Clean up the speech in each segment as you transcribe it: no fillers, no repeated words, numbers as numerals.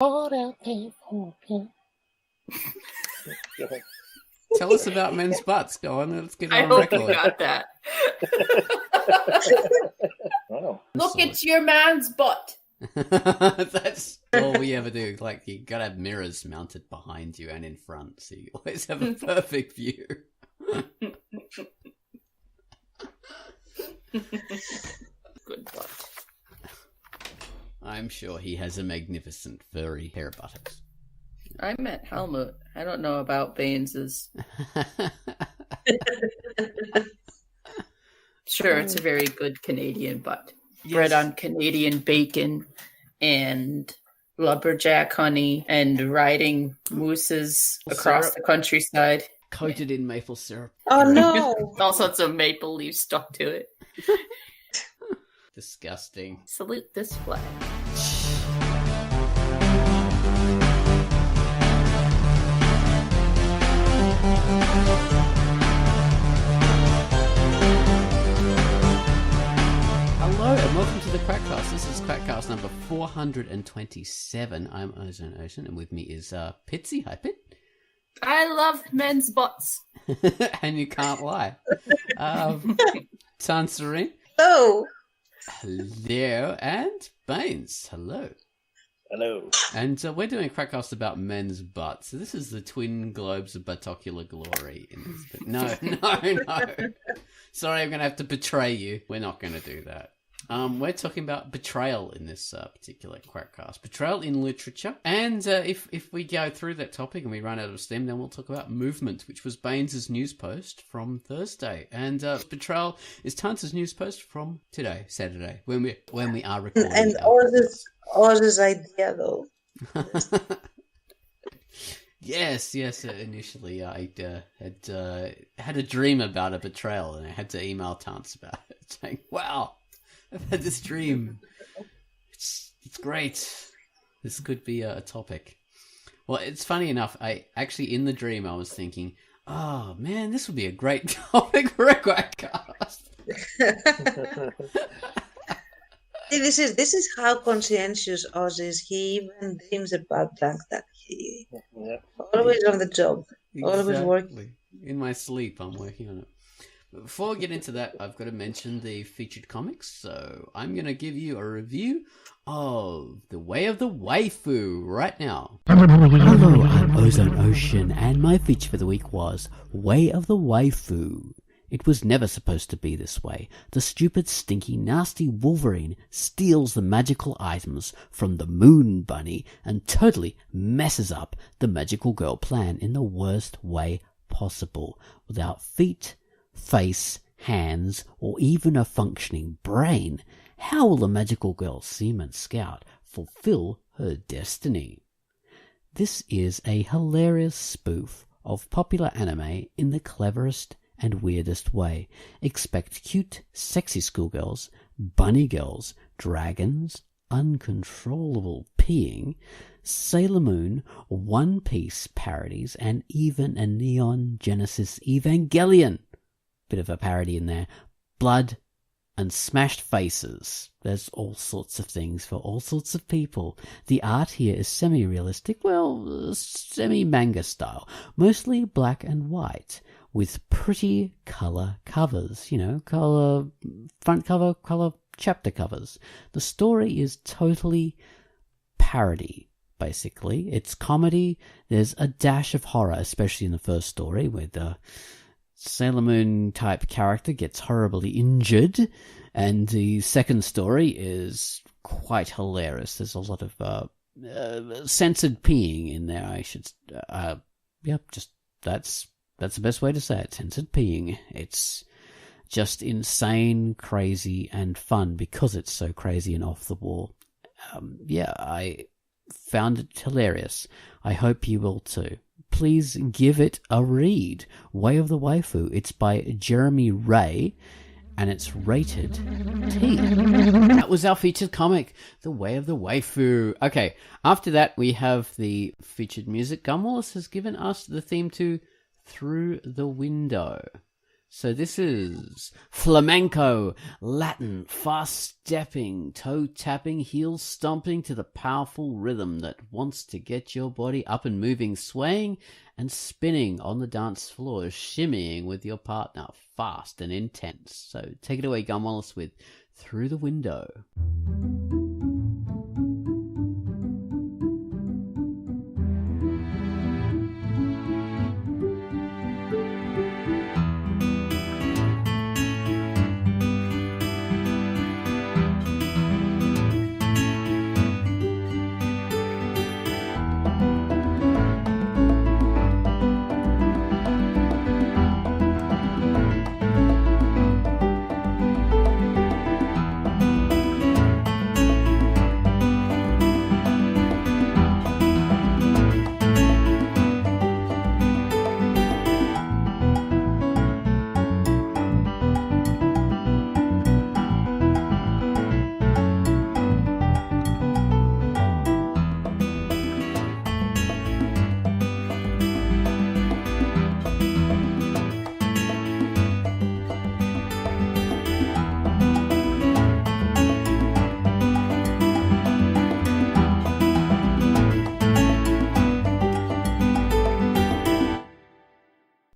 Tell us about men's butts. Go on, let's get it I on hope record. you got that. Wow. Look, it's your man's butt. That's all we ever do. Like, you gotta have mirrors mounted behind you and in front, so you always have a perfect view. Good butt. I'm sure he has a magnificent furry pair of buttocks. I met Helmut. I don't know about Baines's. Sure, it's a very good Canadian butt. Yes. Bread on Canadian bacon and lumberjack honey and riding mooses across Syrup. the countryside. Coated in maple syrup. Oh no! All sorts of maple leaves stuck to it. Disgusting. Salute this flag. Hello and welcome to the QUACKCAST. This is QUACKCAST number 427. I'm Ozone Ocean and with me is Pitsy. Hi, Pit. I love men's butts. And you can't lie. Tanserine. Oh, Hello. And Baines. Hello. Hello. And we're doing a QUACKCAST about men's butts. So this is the twin globes of buttocular glory. In this bit. No. Sorry, I'm going to have to betray you. We're not going to do that. We're talking about betrayal in this particular QUACKCAST. Betrayal in literature. And if we go through that topic and we run out of steam, then we'll talk about movement, which was Baines's news post from Thursday. And betrayal is Tance's news post from today, Saturday, when we are recording. and Oz's idea though. Yes. Initially, I had a dream about a betrayal, and I had to email Tance about it, saying, "Wow, I've had this dream. It's great. This could be a topic." Well, it's funny enough. I actually, in the dream, I was thinking, "Oh man, this would be a great topic for a QUACKCAST." See, this is how conscientious Oz is. He even dreams about that. He always on the job, always working. In my sleep, I'm working on it. But before we get into that, I've got to mention the featured comics. So I'm going to give you a review of The Way of the Waifu right now. Hello, I'm Ozone Ocean, and my feature for the week was Way of the Waifu. It was never supposed to be this way. The stupid, stinky, nasty Wolverine steals the magical items from the Moon Bunny and totally messes up the magical girl plan in the worst way possible. Without feet, face, hands, or even a functioning brain, how will the magical girl Seaman Scout fulfill her destiny? This is a hilarious spoof of popular anime in the cleverest and weirdest way. Expect cute, sexy schoolgirls, bunny girls, dragons, uncontrollable peeing, Sailor Moon, One Piece parodies, and even a Neon Genesis Evangelion. Bit of a parody in there. Blood and smashed faces. There's all sorts of things for all sorts of people. The art here is semi-realistic, well, semi-manga style, mostly black and white, with pretty colour covers, colour front cover, colour chapter covers. The story is totally parody, basically. It's comedy. There's a dash of horror, especially in the first story, where the Sailor Moon type character gets horribly injured, and the second story is quite hilarious. There's a lot of censored peeing in there. That's the best way to say it. Censored peeing. It's just insane, crazy, and fun because it's so crazy and off the wall. I found it hilarious. I hope you will too. Please give it a read. Way of the Waifu. It's by Jeremy Ray, and it's rated T. That was our featured comic, The Way of the Waifu. Okay, after that we have the featured music. Gun Wallace has given us the theme to Through the Window. So this is flamenco, Latin, fast-stepping, toe-tapping, heel-stomping to the powerful rhythm that wants to get your body up and moving, swaying and spinning on the dance floor, shimmying with your partner, fast and intense. So take it away, Gun Wallace, with Through the Window.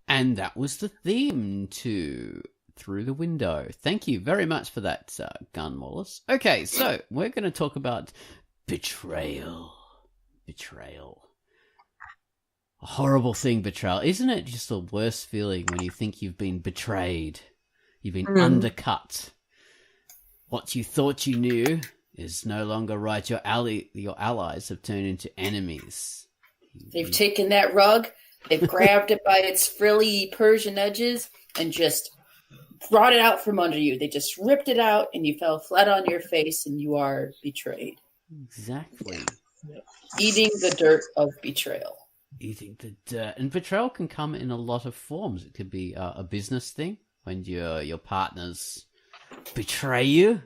And that was the theme to Through the Window. Thank you very much for that, Gun Wallace. Okay, so we're going to talk about betrayal. Betrayal. A horrible thing, betrayal. Isn't it just the worst feeling when you think you've been betrayed? You've been undercut. What you thought you knew is no longer right. Your allies have turned into enemies. They've taken that rug, they've grabbed it by its frilly Persian edges and just brought it out from under you. They just ripped it out and you fell flat on your face and you are betrayed. Exactly. Eating the dirt of betrayal. Eating the dirt. And betrayal can come in a lot of forms. It could be a business thing when your partners betray you.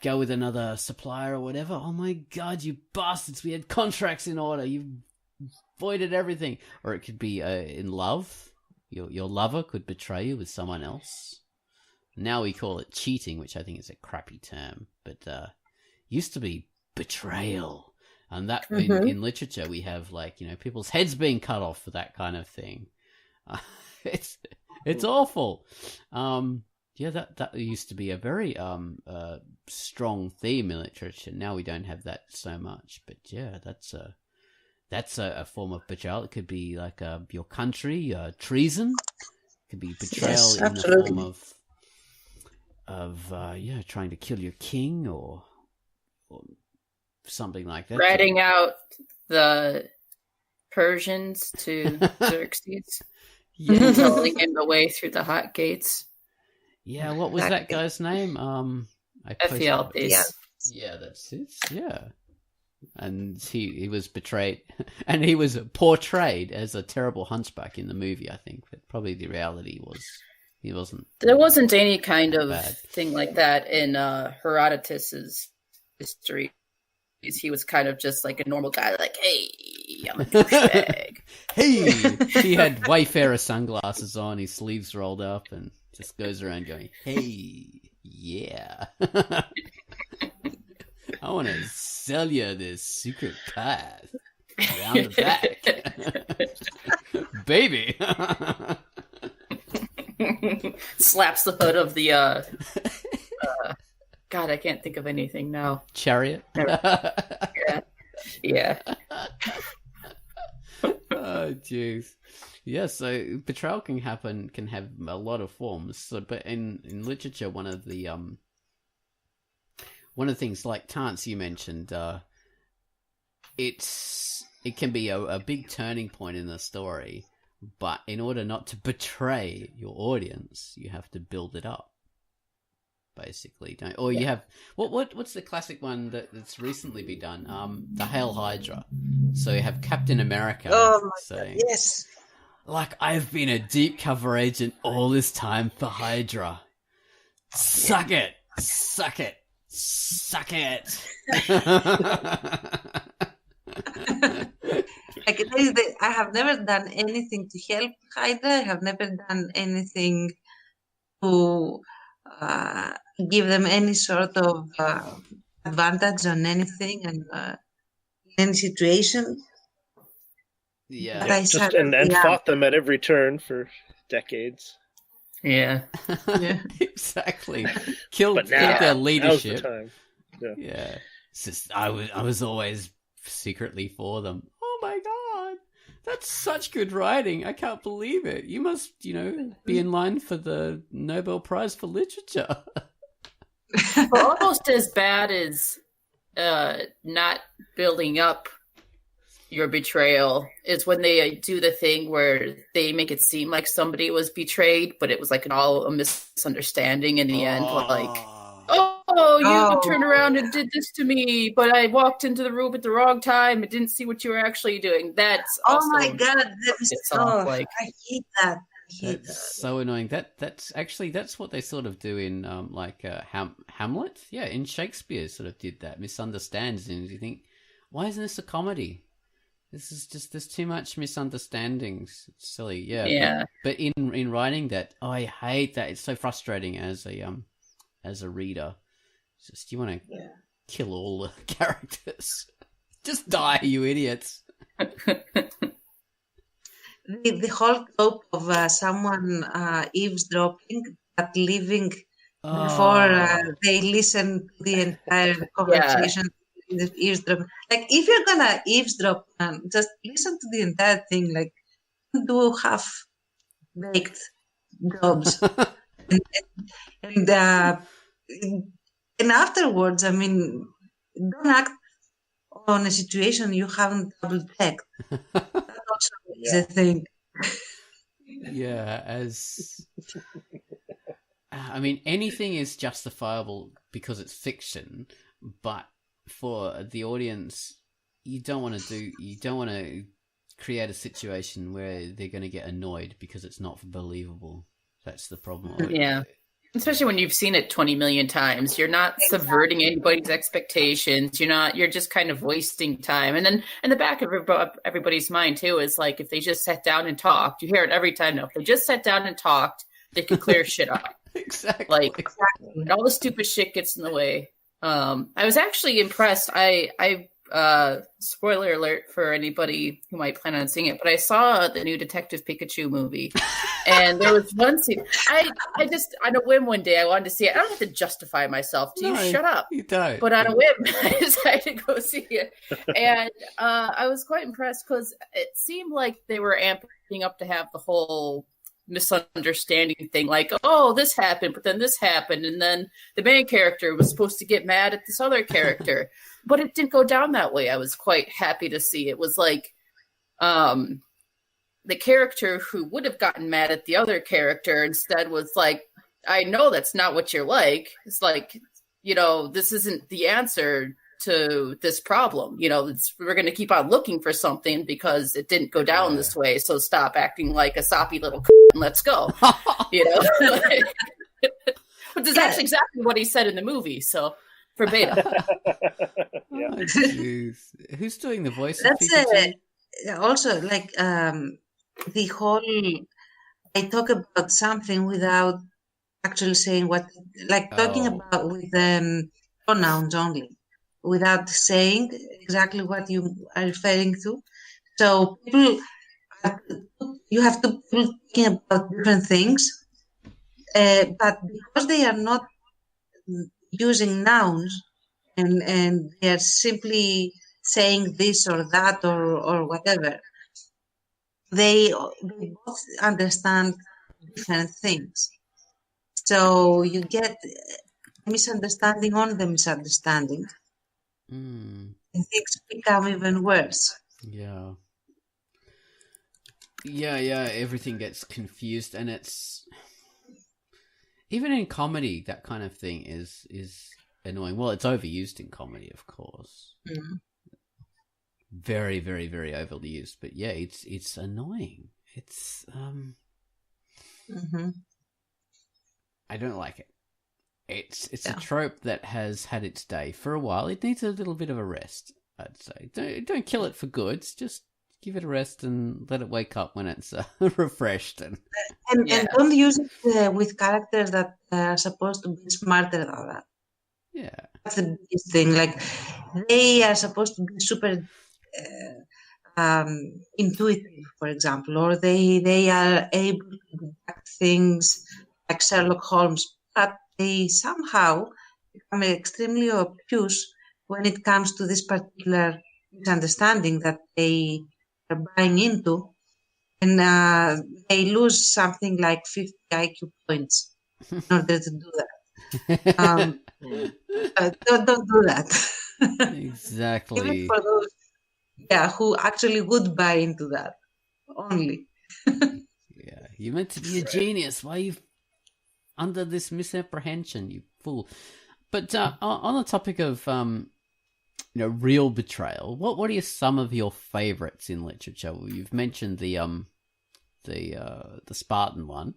Go with another supplier or whatever. Oh my God, you bastards. We had contracts in order. You voided everything. Or it could be in love. Your lover could betray you with someone else. Now we call it cheating, which I think is a crappy term. But used to be betrayal. And that in literature we have people's heads being cut off for that kind of thing. It's awful. That used to be a very strong theme in literature. Now we don't have that so much. But yeah, that's a form of betrayal. It could be like your country, treason. It could be betrayal in the form of trying to kill your king or something like that. Ratting out the Persians to Xerxes. Controlling him away through the hot gates. Yeah, what was that guy's name? Ephialtes. Yeah, that's it. Yeah. And he was betrayed, and he was portrayed as a terrible hunchback in the movie, I think. But probably the reality was he wasn't. There wasn't any kind of thing like that in Herodotus's history. He was kind of just like a normal guy, like, hey, I'm a douchebag. Hey! He had Wayfarer sunglasses on, his sleeves rolled up, and just goes around going, hey, yeah. I want to sell you this secret path around the back. Baby! Slaps the hood of the, God, I can't think of anything now. Chariot? Yeah. Oh, jeez. Yeah, so betrayal can have a lot of forms. So, but in literature, one of the things like Tance you mentioned, it can be a big turning point in the story. But in order not to betray your audience, you have to build it up. Basically, you have what's the classic one that's recently been done? The Hail Hydra. So you have Captain America saying, yes, like, I've been a deep cover agent all this time for Hydra. Suck it, suck it, suck it. I have never done anything to help Hydra. I have never done anything to give them any sort of advantage on anything and any situation. Yeah. But Yeah, I just suddenly and am. fought them at every turn for decades. Yeah. Yeah. Exactly. Killed But now, their now's the leadership. time. Yeah. Yeah. It's just I was always secretly for them. Oh my god. That's such good writing. I can't believe it. You must, be in line for the Nobel Prize for Literature. Well, almost as bad as not building up your betrayal is when they do the thing where they make it seem like somebody was betrayed, but it was like a misunderstanding in the end. Like, you turned around and did this to me, but I walked into the room at the wrong time and didn't see what you were actually doing. That's also my god, that is like, I hate that. That's so annoying. That's what they sort of do in Hamlet. Yeah, in Shakespeare, sort of did that. Misunderstands, and you think, why isn't this a comedy? This is just there's too much misunderstandings. It's silly, yeah. Yeah. But in writing that, I hate that. It's so frustrating as a reader. It's just you want to kill all the characters. Just die, you idiots. The whole trope of someone eavesdropping but leaving before they listen to the entire conversation. The eavesdrop. Like, if you're gonna eavesdrop, just listen to the entire thing. Like, do half-baked jobs, and afterwards, I mean, don't act on a situation you haven't double-checked. That also is a thing. Yeah, I mean, anything is justifiable because it's fiction, but for the audience, you don't want to create a situation where they're going to get annoyed because it's not believable. That's the problem. Yeah. Especially when you've seen it 20 million times. You're not subverting anybody's expectations. You're just kind of wasting time. And then in the back of everybody's mind, too, is like, if they just sat down and talked, you hear it every time now. If they just sat down and talked, they could clear shit up. Exactly. Like, all the stupid shit gets in the way. I was actually impressed. I spoiler alert for anybody who might plan on seeing it, but I saw the new Detective Pikachu movie, and there was one scene. I just on a whim one day I wanted to see it. I don't have to justify myself. Do you shut up? You don't. But on a whim, I decided to go see it, and I was quite impressed because it seemed like they were amping up to have the whole misunderstanding thing, like, oh, this happened, but then this happened, and then the main character was supposed to get mad at this other character, but it didn't go down that way. I was quite happy to see it was like the character who would have gotten mad at the other character instead was like, I know that's not what you're like. It's like, this isn't the answer to this problem. We're going to keep on looking for something because it didn't go down this way. So stop acting like a soppy little and let's go. Which is actually exactly what he said in the movie. So for Beta. Oh, who's doing the voice? That's also like the whole. I talk about something without actually saying what, like talking about with pronouns only, without saying exactly what you are referring to. So you have to people thinking about different things, but because they are not using nouns and they are simply saying this or that or whatever, they both understand different things. So you get misunderstanding on the misunderstanding. And things become even worse. Yeah. Everything gets confused, and it's even in comedy, that kind of thing is annoying. Well, it's overused in comedy, of course. Very, very, very overly used. But yeah, it's annoying. It's I don't like it. It's a trope that has had its day for a while. It needs a little bit of a rest, I'd say. Don't kill it for good. Just give it a rest and let it wake up when it's refreshed. And And don't use it with characters that are supposed to be smarter than that. yeah, That's the biggest thing. Like, they are supposed to be super intuitive, for example, or they are able to detect things like Sherlock Holmes, but they somehow become extremely obtuse when it comes to this particular misunderstanding that they are buying into, and they lose something like 50 IQ points in order to do that. Don't do that. exactly. Even for those, who actually would buy into that only. Yeah, you're meant to be a genius. Why are you under this misapprehension, you fool? But on the topic of real betrayal, what are some of your favorites in literature? Well, you've mentioned the Spartan one,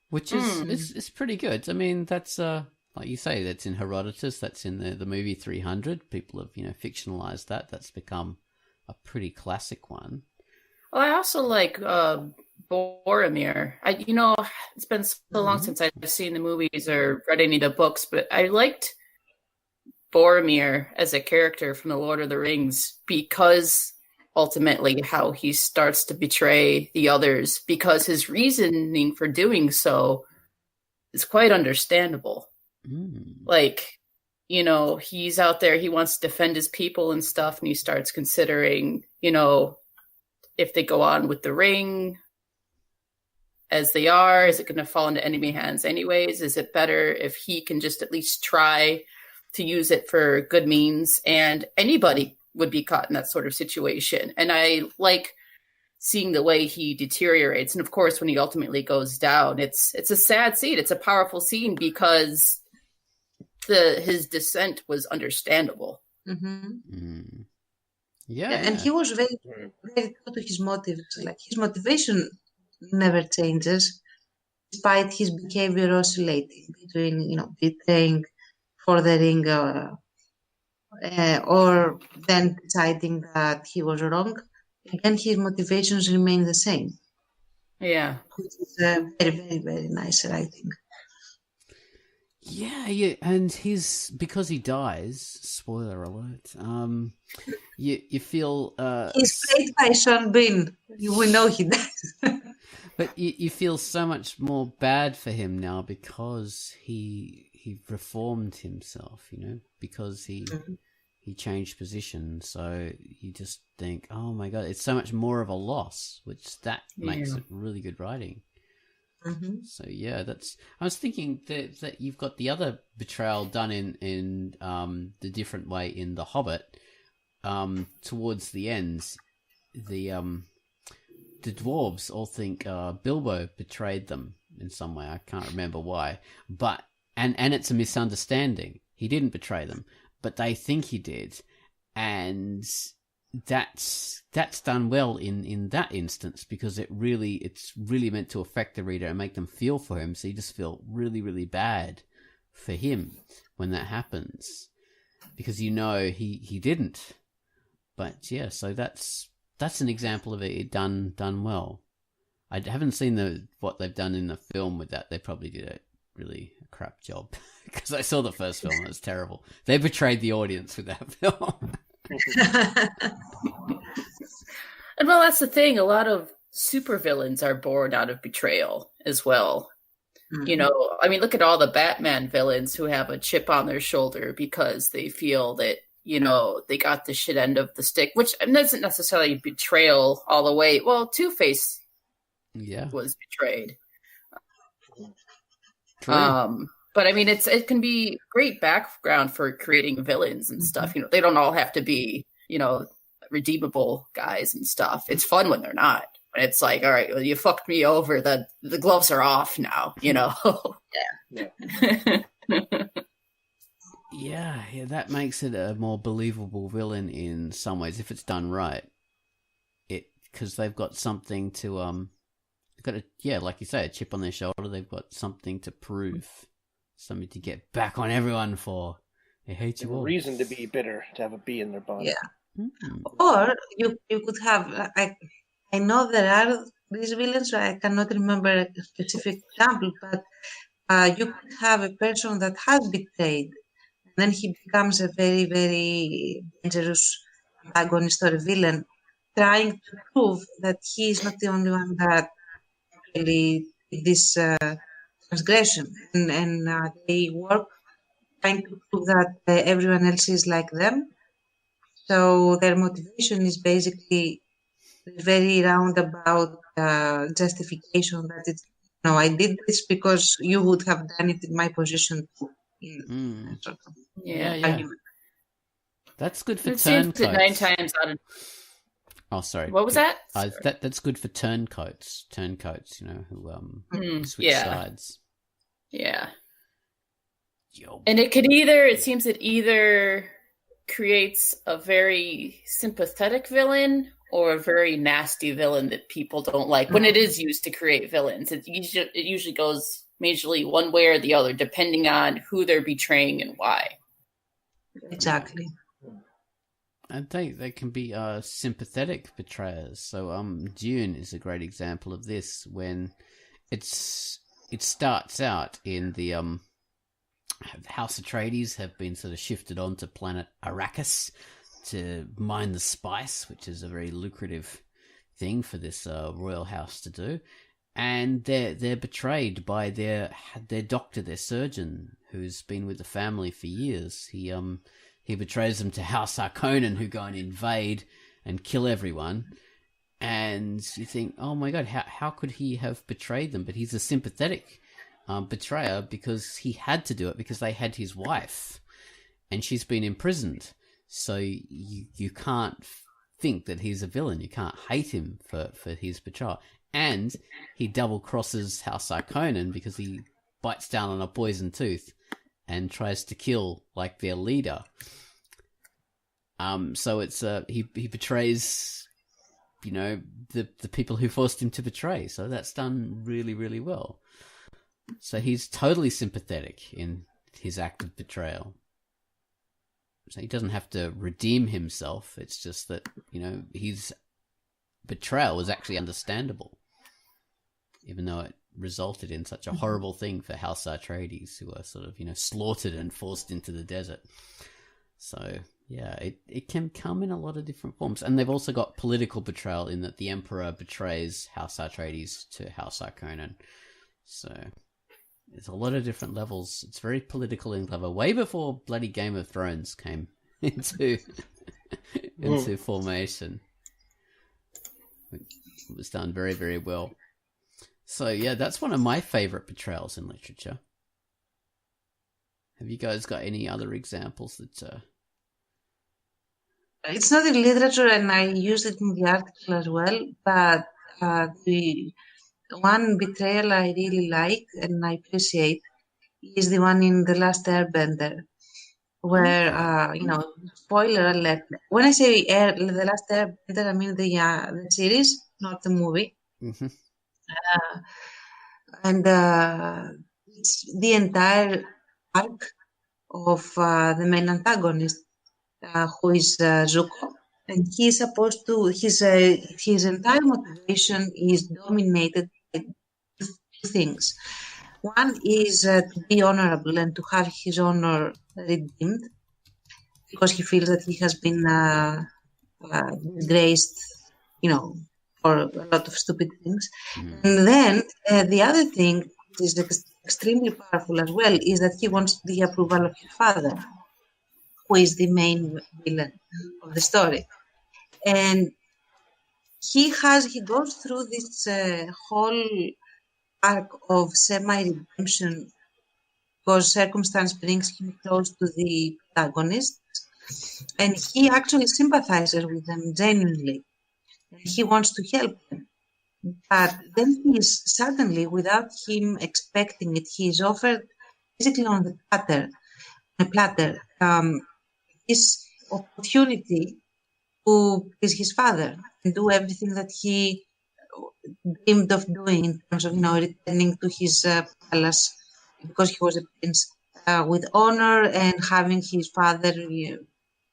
which is pretty good. I mean, that's like you say, that's in Herodotus, that's in the movie 300. People have fictionalized that. That's become a pretty classic one. Well, I also like Boromir. It's been so long since I've seen the movies or read any of the books, but I liked Boromir as a character from The Lord of the Rings because ultimately how he starts to betray the others, because his reasoning for doing so is quite understandable. Like, he's out there, he wants to defend his people and stuff, and he starts considering, if they go on with the ring as they are, is it going to fall into enemy hands anyways? Is it better if he can just at least try to use it for good means? And anybody would be caught in that sort of situation. And I like seeing the way he deteriorates. And of course, when he ultimately goes down, it's a sad scene. It's a powerful scene because his descent was understandable. Mm-hmm. Yeah, and he was very, very true to his motives. Like, his motivation never changes, despite his behavior oscillating between, betraying for the ring, or then deciding that he was wrong. Again, his motivations remain the same. Yeah, which is very, very, very nice writing. Yeah, and because he dies. Spoiler alert. You feel he's played by Sean Bean. We know he does. but you feel so much more bad for him now because he reformed himself. Because he changed position. So you just think, oh my god, it's so much more of a loss, which that makes it really good writing. So yeah, I was thinking that you've got the other betrayal done in the different way in The Hobbit. Towards the ends, the dwarves all think Bilbo betrayed them in some way. I can't remember why, but and it's a misunderstanding. He didn't betray them, but they think he did, and that's done well in that instance because it's really meant to affect the reader and make them feel for him. So you just feel really, really bad for him when that happens because he didn't. But yeah, so that's an example of it done well. I haven't seen what they've done in the film with that. They probably did a really crap job because I saw the first film. It was terrible. They betrayed the audience with that film. And well, that's the thing. A lot of supervillains are born out of betrayal as well. I mean, look at all the Batman villains who have a chip on their shoulder because they feel that, they got the shit end of the stick, which isn't necessarily betrayal all the way. Well, Two-Face was betrayed. True. But I mean, it can be great background for creating villains and stuff. They don't all have to be, redeemable guys and stuff. It's fun when they're not. When it's like, all right, well, you fucked me over. The gloves are off now. Yeah, that makes it a more believable villain in some ways if it's done right. Because they've got something to like you say, a chip on their shoulder. They've got something to prove. Something to get back on everyone for. They hate you all. A reason to be bitter, to have a bee in their bonnet. Yeah. Mm. Or you could have, I know there are these villains, I cannot remember a specific example, but you could have a person that has betrayed, and then he becomes a very, very dangerous antagonist or a villain, trying to prove that he is not the only one that really did this transgression. And they work trying to prove that everyone else is like them. So their motivation is basically very roundabout justification that it's no, I did this because you would have done it in my position too. Mm. Sort of Yeah, Yeah. yeah. argument. That's good for It seems that 9 turncoats. times out of... Oh, sorry. What was that? That's good for turncoats. Turncoats, who switch yeah. sides. Yeah. Yo. And it seems it either creates a very sympathetic villain or a very nasty villain that people don't like. When it is used to create villains, it usually goes majorly one way or the other, depending on who they're betraying and why. Exactly. And they can be sympathetic betrayers. So Dune is a great example of this, when it starts out in the House Atreides have been sort of shifted onto planet Arrakis to mine the spice, which is a very lucrative thing for this royal house to do. And they're betrayed by their doctor, their surgeon, who's been with the family for years. He betrays them to House Harkonnen, who go and invade and kill everyone. And you think, oh my god, how could he have betrayed them? But he's a sympathetic betrayer, because he had to do it because they had his wife, and she's been imprisoned. So you can't think that he's a villain. You can't hate him for his betrayal. And he double crosses House Harkonnen because he bites down on a poison tooth and tries to kill like their leader. So it's he betrays, the people who forced him to betray. So that's done really, really well. So he's totally sympathetic in his act of betrayal. So he doesn't have to redeem himself. It's just that, his betrayal was actually understandable, even though it resulted in such a horrible thing for House Atreides, who are sort of, slaughtered and forced into the desert. So, yeah, it can come in a lot of different forms. And they've also got political betrayal, in that the Emperor betrays House Atreides to House Harkonnen. So there's a lot of different levels. It's very political and clever. Way before bloody Game of Thrones came into formation. It was done very, very well. So yeah, that's one of my favorite betrayals in literature. Have you guys got any other examples that... It's not in literature, and I used it in the article as well, but the one betrayal I really like and I appreciate is the one in The Last Airbender, where, spoiler alert. When I say The Last Airbender, I mean the series, not the movie. Mm-hmm. And it's the entire arc of the main antagonist, who is Zuko. And he's supposed to, his entire motivation is dominated by two things. One is to be honorable and to have his honor redeemed, because he feels that he has been disgraced, for a lot of stupid things. Mm. And then the other thing, which is extremely powerful as well, is that he wants the approval of his father, who is the main villain of the story. And he goes through this whole arc of semi-redemption, because circumstance brings him close to the protagonist, and he actually sympathizes with them genuinely, and he wants to help them. But then he is suddenly, without him expecting it, he is offered basically on the platter, this opportunity to please his father and do everything that he dreamed of doing in terms of, returning to his palace, because he was a prince, with honor, and having his father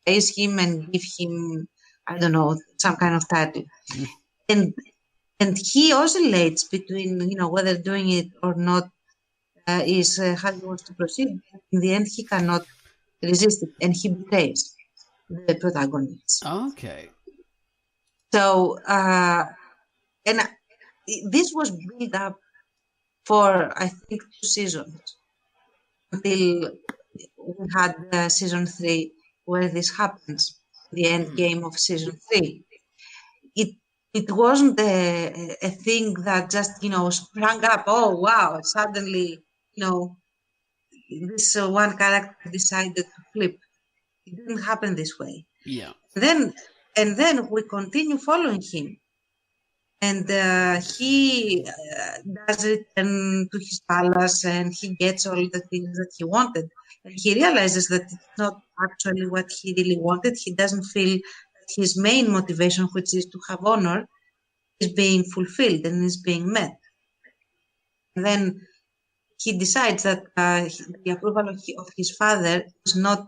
praise him and give him I don't know, some kind of title. And he oscillates between, whether doing it or not is how he wants to proceed. In the end, he cannot resist it, and he betrays the protagonist. Okay. So, and this was built up for, I think, 2 seasons until we had season 3 where this happens, the end game of season 3. It wasn't a thing that just, sprang up. Oh, wow, suddenly, this one character decided to flip. It didn't happen this way. Yeah. Then we continue following him. And he does return to his palace, and he gets all the things that he wanted. And he realizes that it's not actually what he really wanted. He doesn't feel that his main motivation, which is to have honor, is being fulfilled and is being met. And then he decides that the approval of his father is not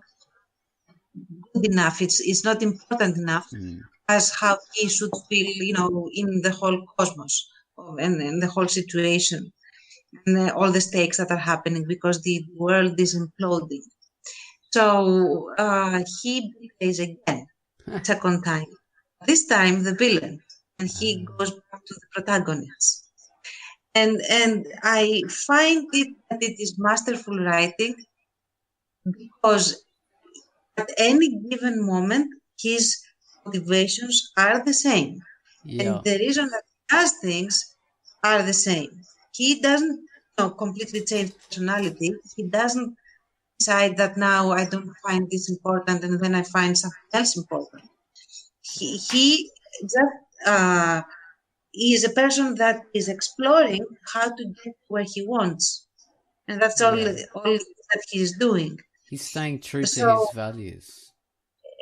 good enough. It's not important enough as how he should feel, in the whole cosmos and the whole situation and all the stakes that are happening because the world is imploding. So he betrays again, second time. This time the villain, and he goes back to the protagonist. And I find that it is masterful writing because at any given moment, his motivations are the same. Yeah. And the reason that he does things are the same. He doesn't completely change personality. He doesn't decide that now I don't find this important and then I find something else important. He just is a person that is exploring how to get where he wants. And that's all that he's doing. He's staying true to his values.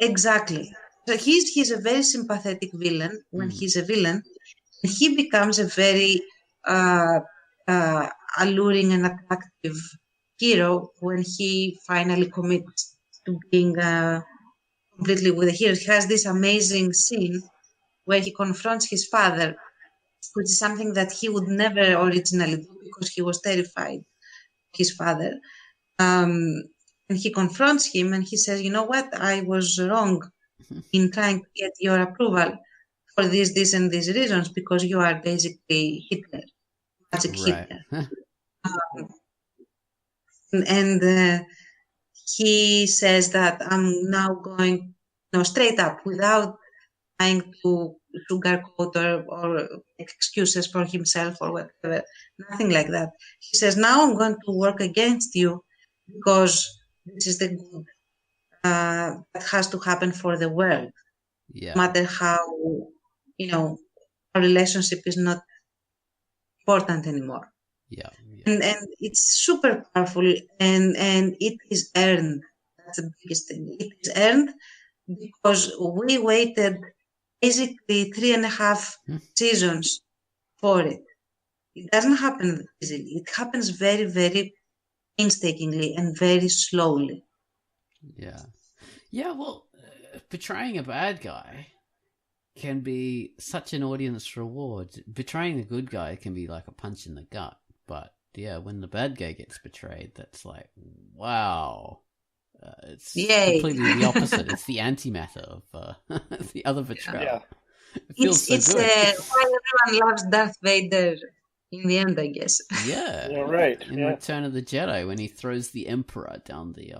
Exactly. So he's a very sympathetic villain when he's a villain. And he becomes a very alluring and attractive hero when he finally commits to being completely with a hero. He has this amazing scene where he confronts his father, which is something that he would never originally do because he was terrified of his father. And he confronts him and he says, you know what, I was wrong in trying to get your approval for this, and these reasons because you are basically Hitler, magic Hitler. And he says that I'm now going, straight up without trying to sugarcoat or make excuses for himself or whatever, nothing like that. He says, now I'm going to work against you because this is the good that has to happen for the world. Yeah. No matter how, our relationship is not important anymore. Yeah. And it's super powerful and it is earned. That's the biggest thing. It is earned because we waited basically 3.5 seasons for it. It doesn't happen easily. It happens very, very painstakingly and very slowly. Yeah. Yeah, well, betraying a bad guy can be such an audience reward. Betraying a good guy can be like a punch in the gut. But, yeah, when the bad guy gets betrayed, that's like, wow. It's completely the opposite. It's the antimatter of the other betrayal. Yeah. It feels so good. It's why everyone loves Darth Vader in the end, I guess. Yeah. Yeah, right. In Return of the Jedi, when he throws the Emperor down the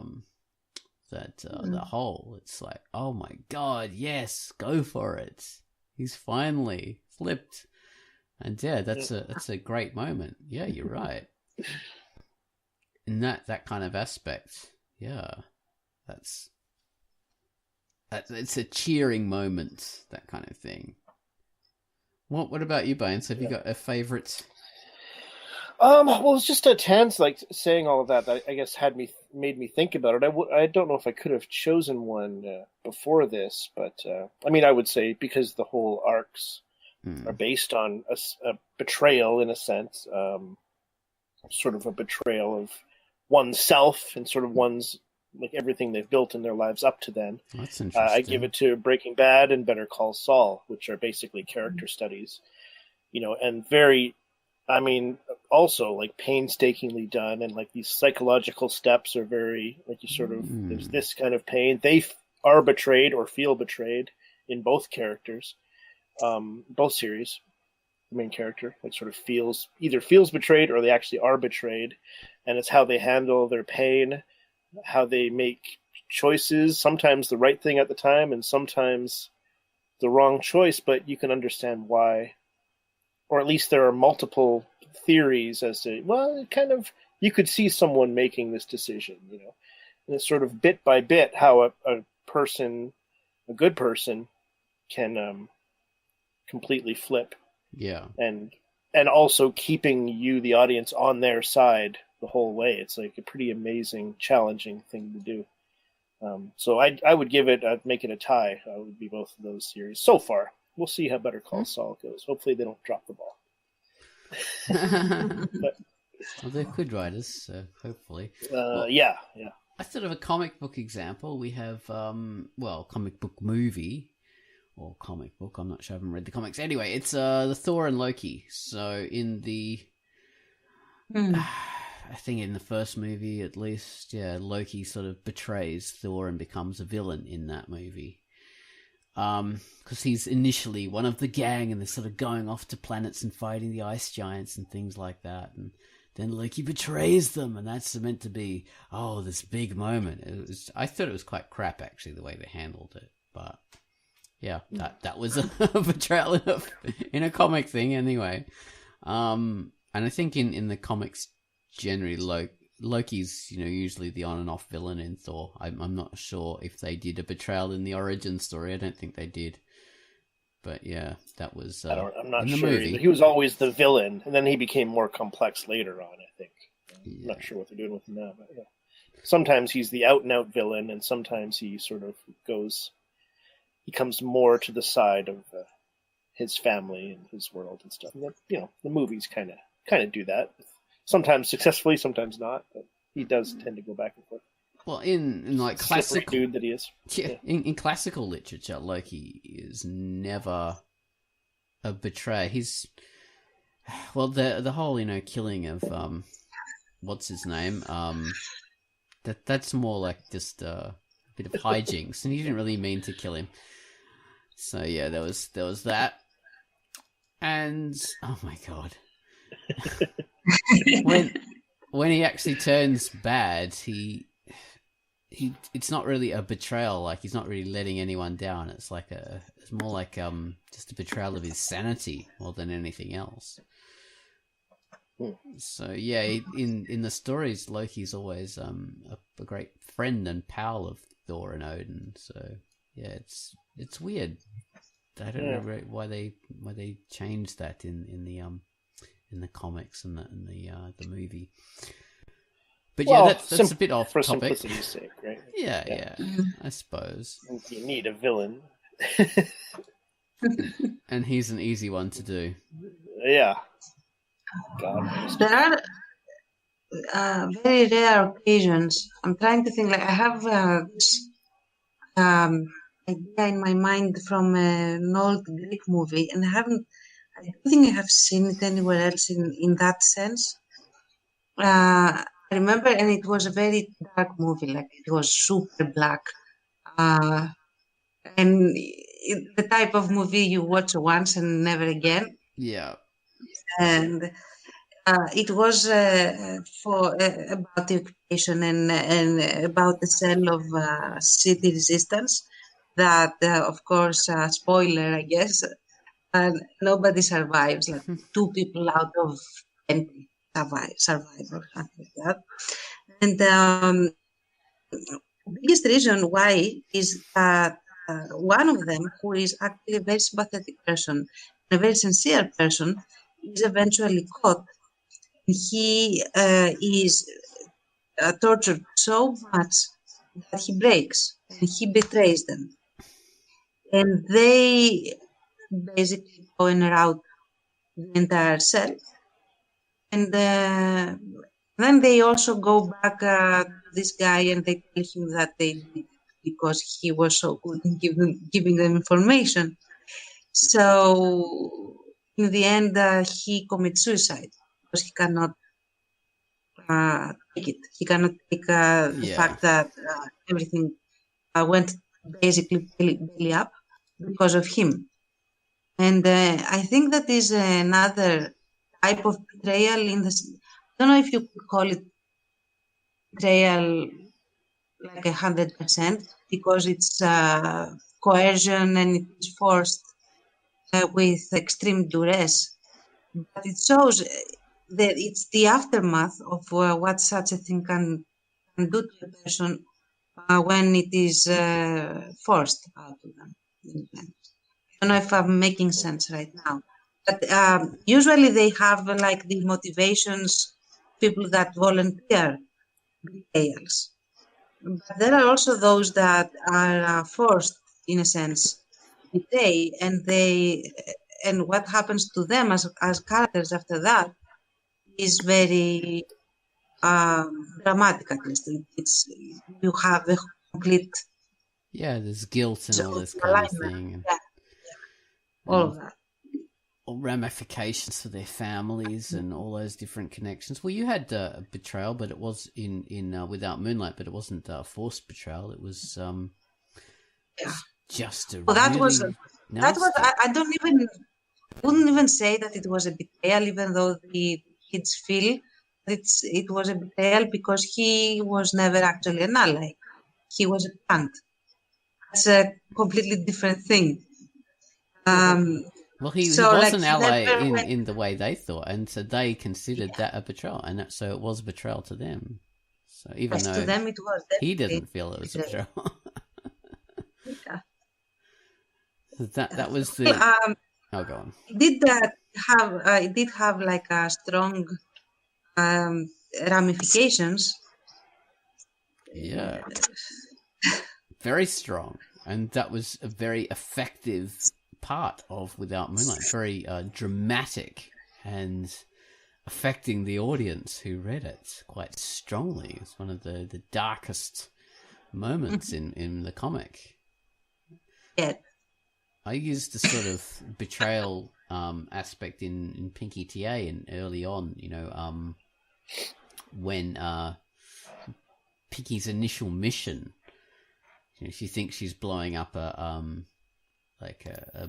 the hole, it's like, oh my god, yes, go for it. He's finally flipped. And yeah, that's a great moment. Yeah, you're right. In that kind of aspect, yeah, it's a cheering moment, that kind of thing. What about you, Baines? Have you got a favorite? Well, it's just Tan's saying all of that I guess made me think about it. I don't know if I could have chosen one before this, but I would say because the whole arcs are based on a betrayal in a sense, sort of a betrayal of oneself and sort of one's like everything they've built in their lives up to then. That's interesting. I give it to Breaking Bad and Better Call Saul, which are basically character studies, and very, I mean, also like painstakingly done, and like these psychological steps are very like you sort of there's this kind of pain. They are betrayed or feel betrayed in both characters, both series. The main character like sort of either feels betrayed or they actually are betrayed, and it's how they handle their pain, how they make choices, sometimes the right thing at the time and sometimes the wrong choice, but you can understand why, or at least there are multiple theories as to, well, kind of, you could see someone making this decision, and it's sort of bit by bit how a good person can completely flip. Yeah. And also keeping you, the audience, on their side the whole way. It's like a pretty amazing, challenging thing to do. So I would make it a tie. I would be both of those series so far. We'll see how Better Call Saul goes. Hopefully they don't drop the ball. But, well, they're good writers, so hopefully. Yeah. As sort of a comic book example, we have, comic book movie. Or comic book, I'm not sure, I haven't read the comics. Anyway, it's the Thor and Loki. So in the... I think in the first movie, at least, Loki sort of betrays Thor and becomes a villain in that movie. Because he's initially one of the gang and they're sort of going off to planets and fighting the ice giants and things like that. And then Loki betrays them, and that's meant to be, this big moment. I thought it was quite crap, actually, the way they handled it. But... yeah, that was a betrayal in a comic thing anyway. And I think in the comics, generally, Loki's, usually the on and off villain in Thor. I'm not sure if they did a betrayal in the origin story. I don't think they did. But yeah, that was I'm not in the sure. movie. He was always the villain, and then he became more complex later on, I think. I'm not sure what they're doing with him now, but yeah. Sometimes he's the out-and-out villain, and sometimes he sort of he comes more to the side of his family and his world and stuff. And the movies kind of do that. Sometimes successfully, sometimes not. But he does tend to go back and forth. Well, in like classical dude that he is. Yeah. In classical literature, Loki is never a betrayer. He's the whole killing of what's his name that's more like just a bit of hijinks, and he didn't really mean to kill him. So yeah, there was that, and oh my god, when he actually turns bad, it's not really a betrayal. Like he's not really letting anyone down. It's more like just a betrayal of his sanity more than anything else. So yeah, in the stories, Loki's always a great friend and pal of Thor and Odin. So yeah, it's weird. I don't know why they changed that in the comics and the movie. But yeah, that's a bit off for topic. simplicity's sake, right? Yeah, I suppose. You need a villain. And he's an easy one to do. Yeah. God. There are very rare occasions. I'm trying to think. Like I have this idea in my mind from an old Greek movie, and I don't think I have seen it anywhere else in that sense. I remember, and it was a very dark movie. Like it was super black, and the type of movie you watch once and never again. Yeah. And it was about the occupation and about the cell of city resistance. That, of course, spoiler, I guess, nobody survives. Like 2 people out of 20 survive or something like that. And the biggest reason why is that one of them, who is actually a very sympathetic person, a very sincere person, is eventually caught. He is tortured so much that he breaks and he betrays them. And they basically go and rout the entire cell. And Then they also go back to this guy and they tell him that they did it because he was so good in giving them information. So in the end, he commits suicide because he cannot take it. He cannot take the Yeah. fact that everything went basically belly up because of him. And I think that is another type of betrayal I don't know if you could call it betrayal like 100% because it's coercion and it is forced with extreme duress. But it shows that it's the aftermath of what such a thing can do to a person when it is forced out of them. I don't know if I'm making sense right now. But usually they have like the motivations, people that volunteer betrayals. But there are also those that are forced, in a sense, to betray, and what happens to them as characters after that is very dramatic. At least it's you have a complete Yeah, there's guilt and all this kind of alignment. thing, Yeah, all and of that. all ramifications for their families and all those different connections. Well, you had betrayal, but it was in Without Moonlight, but it wasn't forced betrayal. It was Yeah. just a Well, that really was nasty. I wouldn't even say that it was a betrayal, even though the kids feel it was a betrayal because he was never actually an ally. He was a plant. That's a completely different thing. Well, he So was like an he ally never went. in the way they thought, and so they considered Yeah, that a betrayal, and so it was betrayal to them. So even yes, to though them it was he definitely didn't feel it was a betrayal. betrayal, Yeah. that was Well, the. Oh, go on. it did have like a strong um, ramifications. Yeah, very strong, and that was a very effective part of Without Moonlight. Very dramatic and affecting the audience who read it quite strongly. It's one of the darkest moments in the comic. Yeah. I used the sort of betrayal aspect in Pinky TA and early on, when Pinky's initial mission, she thinks she's blowing up a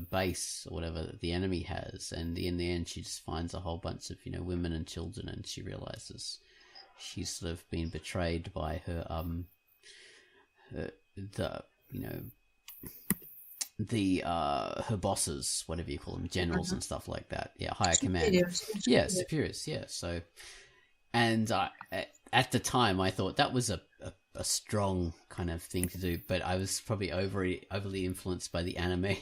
base or whatever that the enemy has, and in the end she just finds a whole bunch of women and children, and she realizes she's sort of been betrayed by her her bosses, whatever you call them, generals and stuff like that. Yeah, higher command. Yeah, superiors. Yeah. So, and at the time, I thought that was a strong kind of thing to do, but I was probably overly influenced by the anime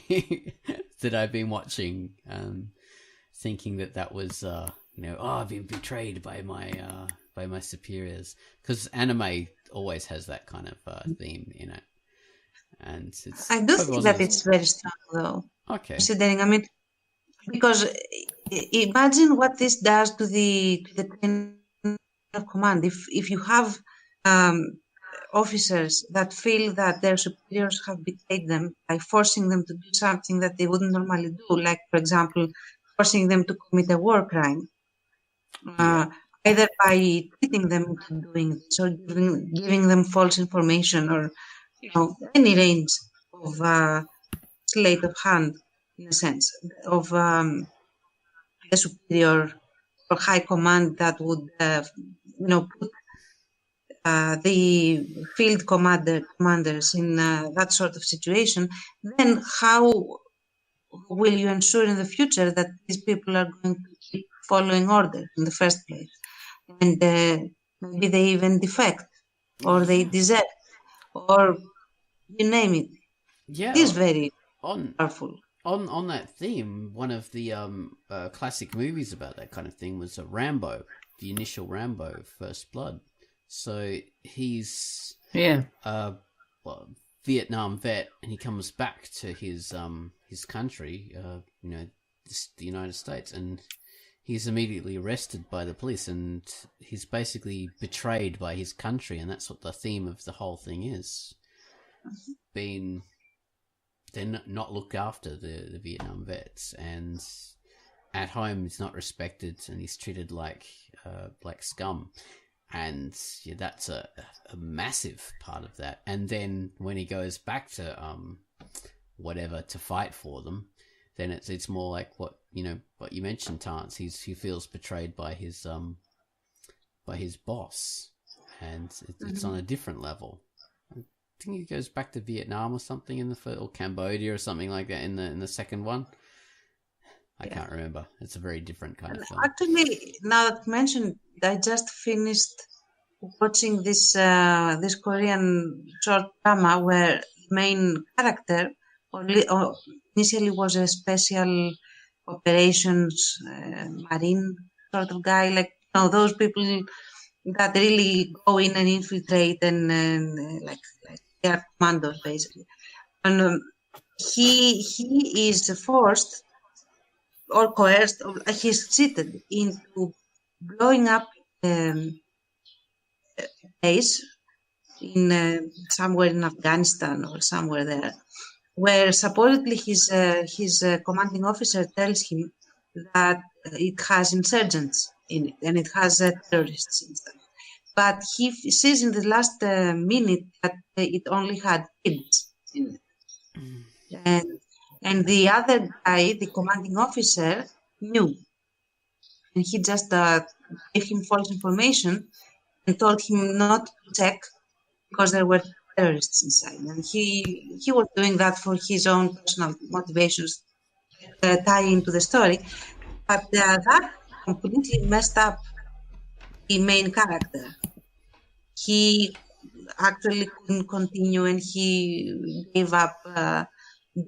that I've been watching, thinking that was I've been betrayed by my superiors, because anime always has that kind of theme in it. And I do think that it's very strong, though. Okay. Considering, I mean, because imagine what this does to the chain of command. If you have officers that feel that their superiors have betrayed them by forcing them to do something that they wouldn't normally do, like, for example, forcing them to commit a war crime, either by treating them into doing this or giving them false information, or any range of sleight of hand, in a sense, of the superior or high command that would, put the field commanders in that sort of situation. Then how will you ensure in the future that these people are going to keep following orders in the first place? And maybe they even defect, or they desert, or you name it. Yeah, It is very powerful. On that theme, one of the classic movies about that kind of thing was Rambo, the initial Rambo, First Blood. So he's Vietnam vet, and he comes back to his country, the United States, and he's immediately arrested by the police, and he's basically betrayed by his country, and that's what the theme of the whole thing is. They're not looked after, the Vietnam vets, and at home he's not respected, and he's treated like scum. And yeah, that's a massive part of that. And then when he goes back to whatever to fight for them, then it's more like what you mentioned, Terence. He feels betrayed by his boss, and it's on a different level. I think he goes back to Vietnam or something in the first, or Cambodia or something like that in the second one. I can't remember. It's a very different kind of film. Actually, now that you mentioned, I just finished watching this Korean short drama where the main character initially was a special operations marine sort of guy, like those people that really go in and infiltrate and like they are commandos basically. And he is forced or coerced, he's cheated into blowing up a base in somewhere in Afghanistan or somewhere there, where supposedly his commanding officer tells him that it has insurgents in it and it has terrorists and stuff. But he sees in the last minute that it only had kids in it. And the other guy, the commanding officer, knew. And he just gave him false information and told him not to check because there were terrorists inside. And he was doing that for his own personal motivations, tie into the story. But that completely messed up the main character. He actually couldn't continue, and he gave up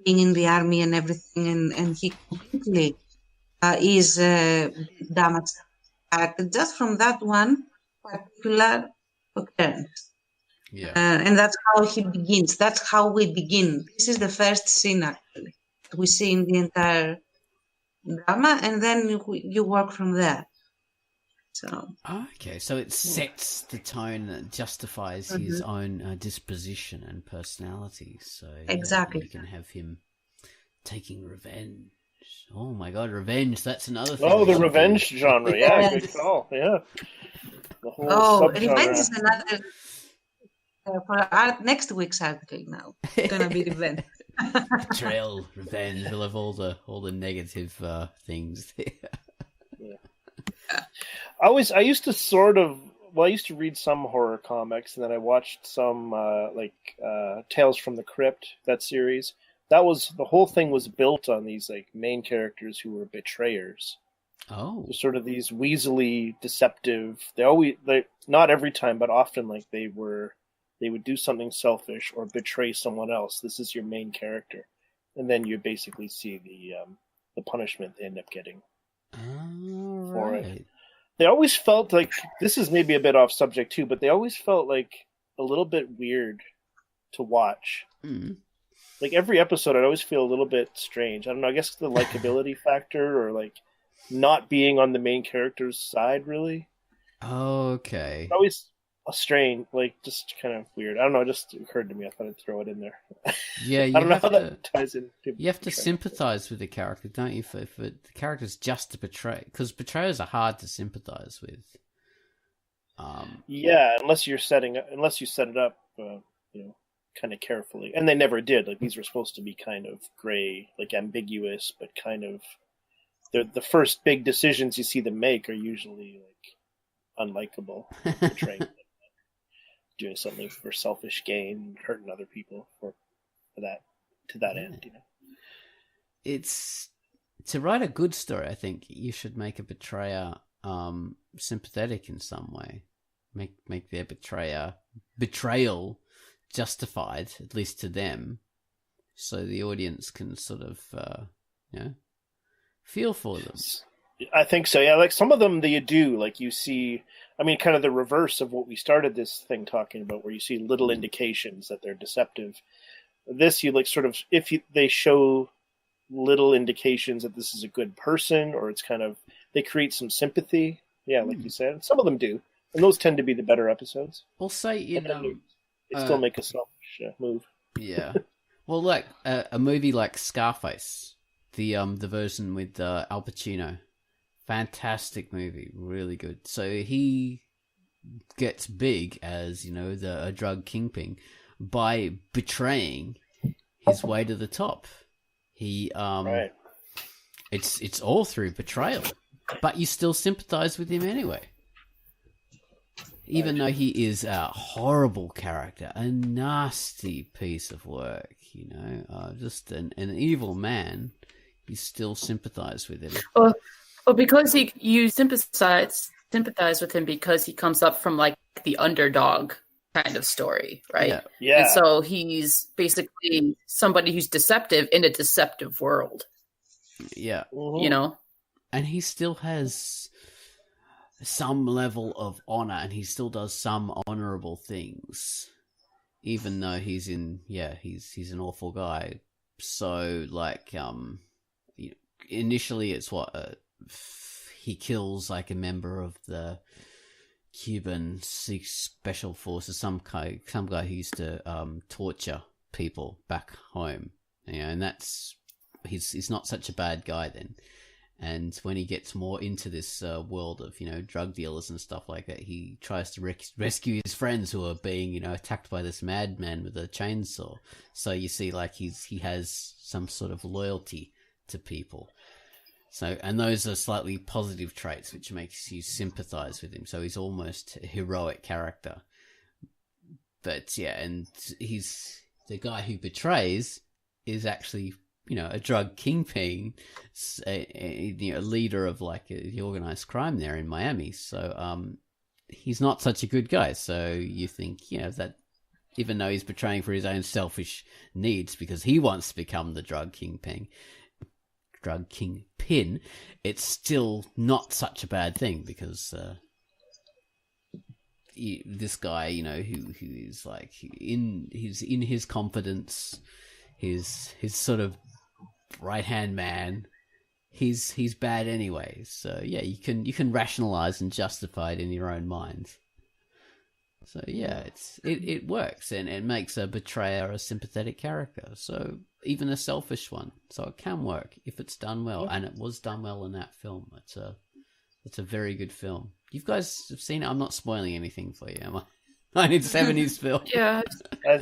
being in the army and everything, and he completely is damaged character just from that one particular occurrence. Yeah. And that's how he begins. That's how we begin. This is the first scene, actually, we see in the entire drama, and then you work from there. So okay, so it sets the tone that justifies his own disposition and personality. So exactly, you can have him taking revenge. Oh my God, revenge! That's another thing. Oh, the revenge genre, yeah, good call, yeah. The whole revenge is another for our next week's article. Now it's gonna be revenge. Betrayal, revenge. We'll have all the negative things there. I used to read some horror comics, and then I watched some Tales from the Crypt, that series. The whole thing was built on these like main characters who were betrayers. Oh, They're sort of these weaselly, deceptive. They not every time, but often like they would do something selfish or betray someone else. This is your main character, and then you basically see the punishment they end up getting for it. They always felt like, this is maybe a bit off subject too, but they always felt like a little bit weird to watch. Mm. Like every episode, I'd always feel a little bit strange. I don't know, I guess the likability factor or like not being on the main character's side, really. Okay. Always a strain, like just kind of weird. I don't know, it just occurred to me. I thought I'd throw it in there. Yeah, I don't know how that ties in. You have to sympathize with the character, don't you? For the character's just to betray, because betrayers are hard to sympathize with. Yeah, unless you set it up, kind of carefully, and they never did. Like these were supposed to be kind of gray, like ambiguous, but kind of the first big decisions you see them make are usually like unlikable, betraying, doing something for selfish gain, hurting other people to that end. It's to write a good story. I think you should make a betrayer sympathetic in some way. Make their betrayal justified, at least to them, so the audience can sort of feel for them. I think so, yeah. Like some of them you do, like you see, I mean, kind of the reverse of what we started this thing talking about, where you see little indications that they're deceptive. This, you like sort of, they show little indications that this is a good person, or it's kind of, they create some sympathy. Yeah, like you said, some of them do, and those tend to be the better episodes. We'll say They still make a selfish move. Yeah. Well, like a movie like Scarface, the version with Al Pacino, fantastic movie, really good. So he gets big as a drug kingpin by betraying his way to the top. He Right. It's all through betrayal, but you still sympathize with him anyway. Even though he is a horrible character, a nasty piece of work, just an evil man, you still sympathize with him. Well, because you sympathize with him because he comes up from like the underdog kind of story, right? Yeah. And so he's basically somebody who's deceptive in a deceptive world. Yeah. Mm-hmm. And he still has some level of honor, and he still does some honorable things, even though he's an awful guy. So like initially it's he kills like a member of the Cuban special forces, some guy who used to torture people back home, and he's not such a bad guy then. And when he gets more into this world of drug dealers and stuff like that, he tries to rescue his friends who are being attacked by this madman with a chainsaw. So you see, like he has some sort of loyalty to people. So, and those are slightly positive traits, which makes you sympathize with him. So he's almost a heroic character. But yeah, and he's the guy who betrays is actually a drug kingpin, a leader of like the organized crime there in Miami. So he's not such a good guy. So you think that even though he's betraying for his own selfish needs because he wants to become the drug kingpin, it's still not such a bad thing because this guy, who is like in his confidence, his sort of right-hand man, he's bad anyway. So yeah, you can rationalize and justify it in your own mind. So yeah, it works, and it makes a betrayer a sympathetic character. So even a selfish one. So it can work if it's done well, and it was done well in that film. It's a very good film. You guys have seen it. I'm not spoiling anything for you, am I? 1970s film. Yeah.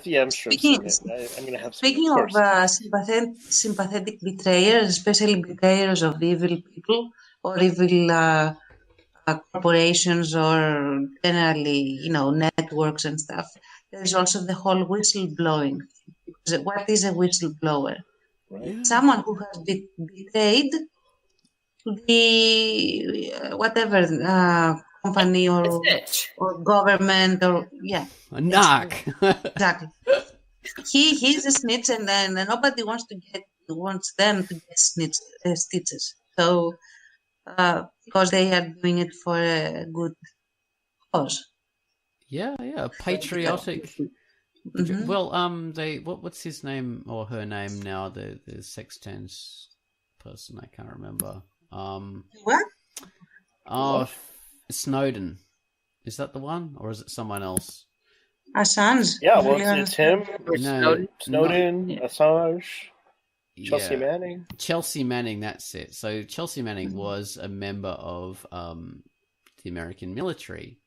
Yeah, I'm sure. I'm going to have. Speaking of sympathetic betrayers, especially betrayers of evil people or evil corporations or generally, networks and stuff, there's also the whole whistleblowing. What is a whistleblower? Right. Someone who has been betrayed to the whatever company or government or a knock. Exactly. He's a snitch, and then nobody wants them to get stitches. So because they are doing it for a good cause. Yeah, patriotic. Mm-hmm. Well, what's his name or her name now? The sex change person, I can't remember. What? Oh, Snowden. Is that the one, or is it someone else? Assange. Yeah, well, it's him. No, Snowden, Assange, Chelsea yeah. Manning. Chelsea Manning, that's it. So Chelsea Manning was a member of the American military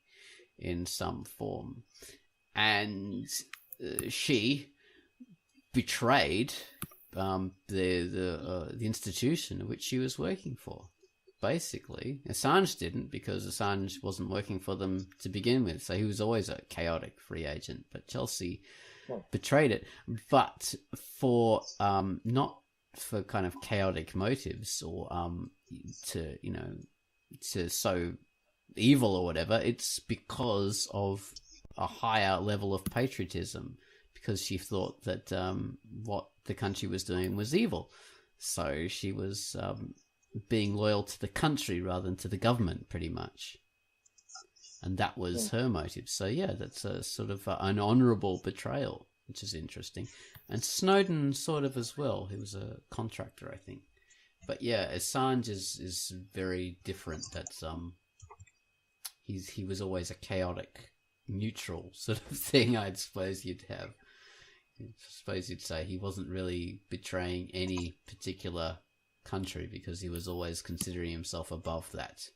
in some form, and she betrayed the institution which she was working for. Basically, Assange didn't, because Assange wasn't working for them to begin with, so he was always a chaotic free agent. But Chelsea betrayed it, but for not for kind of chaotic motives or to sow evil or whatever. It's because of a higher level of patriotism, because she thought that what the country was doing was evil, so she was being loyal to the country rather than to the government, pretty much. And that was her motive. So yeah, that's a sort of an honourable betrayal, which is interesting. And Snowden sort of as well. He was a contractor, I think. But yeah, Assange is very different. That's he was always a chaotic, neutral sort of thing. I suppose you'd have. I suppose you'd say he wasn't really betraying any particular country because he was always considering himself above that.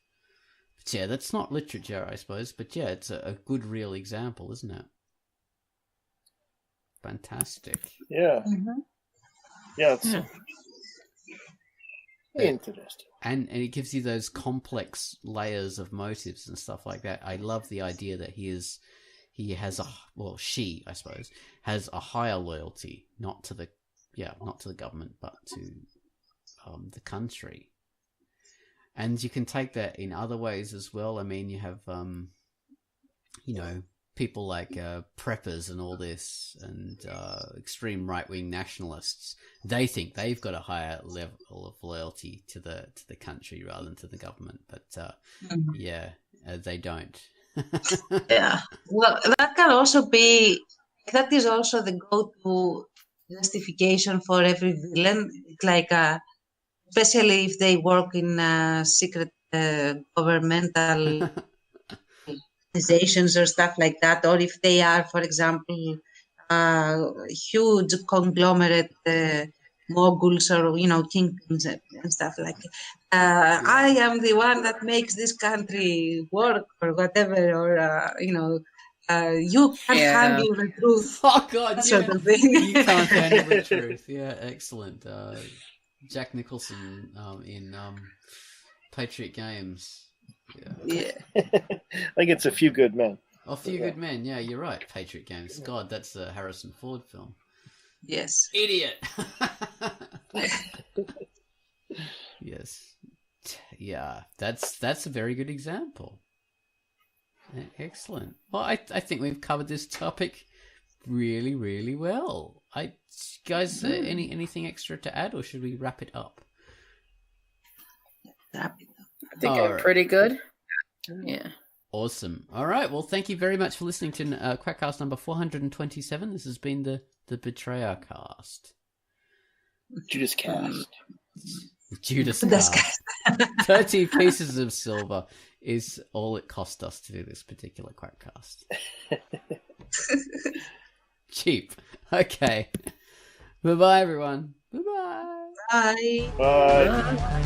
But yeah, that's not literature, I suppose. But yeah, it's a good real example, isn't it? Fantastic. Yeah. Mhm. Yeah, it's Yeah. interesting. And it gives you those complex layers of motives and stuff like that. I love the idea that he has she, I suppose, has a higher loyalty, not to the government, but to the country. And you can take that in other ways as well. I mean, you have, people like preppers and all this, and extreme right-wing nationalists. They think they've got a higher level of loyalty to the country rather than to the government. But they don't. Yeah. Well, that is also the go-to justification for every villain. It's like, especially if they work in secret governmental organizations or stuff like that, or if they are, for example, huge conglomerate moguls or kingdoms and stuff like that. I am the one that makes this country work or whatever, or you can't handle the truth. Oh God, That yeah. sort of thing. You can't handle the truth. Yeah, excellent. Jack Nicholson in Patriot Games. Yeah. Like it's A Few Good Men. A Few Good Men. Yeah, you're right. Patriot Games. God, that's a Harrison Ford film. Yes. Idiot. Yes. Yeah, that's a very good example. Excellent. Well, I think we've covered this topic really, really well. Guys, anything extra to add, or should we wrap it up? I think I'm pretty good. Yeah. Awesome. All right. Well, thank you very much for listening to QUACKCAST number 427. This has been the Betrayal cast. Judas Cast. Judas cast. 30 pieces of silver is all it cost us to do this particular QUACKCAST. Cheap. Okay. Bye-bye, everyone. Bye-bye. Bye. Bye. Bye.